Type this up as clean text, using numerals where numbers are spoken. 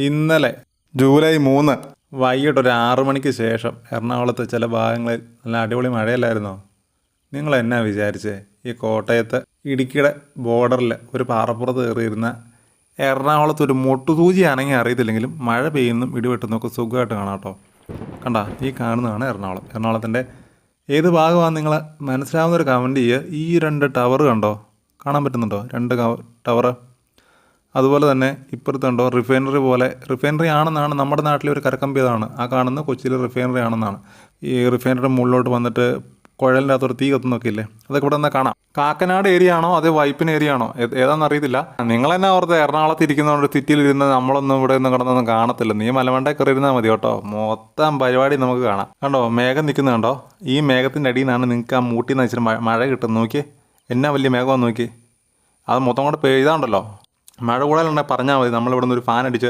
ഇന്നലെ ജൂലൈ 3 വൈകിട്ട് ഒരു 6 മണിക്ക് ശേഷം എറണാകുളത്ത് ചില ഭാഗങ്ങളിൽ നല്ല അടിപൊളി മഴയല്ലായിരുന്നോ? നിങ്ങൾ എന്നാ വിചാരിച്ചേ ഈ കോട്ടയത്ത് ഇടുക്കിയുടെ ബോർഡറിൽ ഒരു പാറപ്പുറത്ത് കയറിയിരുന്ന എറണാകുളത്ത് ഒരു മുട്ടുസൂചിയാണെങ്കിൽ അറിയത്തില്ലെങ്കിലും മഴ പെയ്യുന്നതും ഇടിവെട്ടുന്നതൊക്കെ സുഖമായിട്ട് കാണാം കേട്ടോ. കണ്ട ഈ കാണുന്നതാണ് എറണാകുളം. എറണാകുളത്തിൻ്റെ ഏത് ഭാഗമാണ് നിങ്ങൾ മനസ്സിലാവുന്നൊരു കമൻറ്റ് ചെയ്യുക. ഈ 2 ടവർ കണ്ടോ? കാണാൻ പറ്റുന്നുണ്ടോ? 2 ടവർ. അതുപോലെ തന്നെ ഇപ്പുറത്തുണ്ടോ റിഫൈനറി പോലെ. റിഫൈനറി ആണെന്നാണ് നമ്മുടെ നാട്ടിലെ ഒരു കരക്കമ്പിയതാണ്. ആ കാണുന്ന കൊച്ചിയിലെ റിഫൈനറി ആണെന്നാണ്. ഈ റിഫൈനറി മുകളിലോട്ട് വന്നിട്ട് കുഴലിൻ്റെ അകത്തോട്ട് തീ കത്തുന്നൊക്കെ ഇല്ലേ, അതൊക്കെ ഇവിടെ നിന്ന് കാണാം. കാക്കനാട് ഏരിയ ആണോ അതേ വൈപ്പിൻ ഏരിയ ആണോ ഏതാണെന്ന് അറിയത്തില്ല. നിങ്ങൾ തന്നെ ഓർത്ത് എറണാകുളത്ത് ഇരിക്കുന്നതുകൊണ്ട് സിറ്റിയിലിരുന്ന് നമ്മളൊന്നും ഇവിടെ ഒന്നും കിടന്നൊന്നും കാണത്തില്ല. നീ മലമണ്ടേ കയറി ഇരുന്നാൽ മതി കേട്ടോ. മൊത്തം പരിപാടി നമുക്ക് കാണാം. കണ്ടോ മേഘം നിൽക്കുന്നത് കണ്ടോ? ഈ മേഘത്തിൻ്റെ അടിയിൽ നിന്നാണ് നിങ്ങൾക്ക് ആ മൂട്ടിൽ നിന്ന് വെച്ചിട്ട് മഴ കിട്ടുന്നത്. നോക്കിയേ എന്നാ വലിയ മേഘമെന്ന് നോക്കി. അത് മൊത്തം കൂടെ പെയ്താണ്ടല്ലോ. മഴ കൂടുതലുണ്ടെങ്കിൽ പറഞ്ഞാൽ മതി, നമ്മളിവിടെ നിന്ന് ഒരു ഫാൻ അടിച്ച്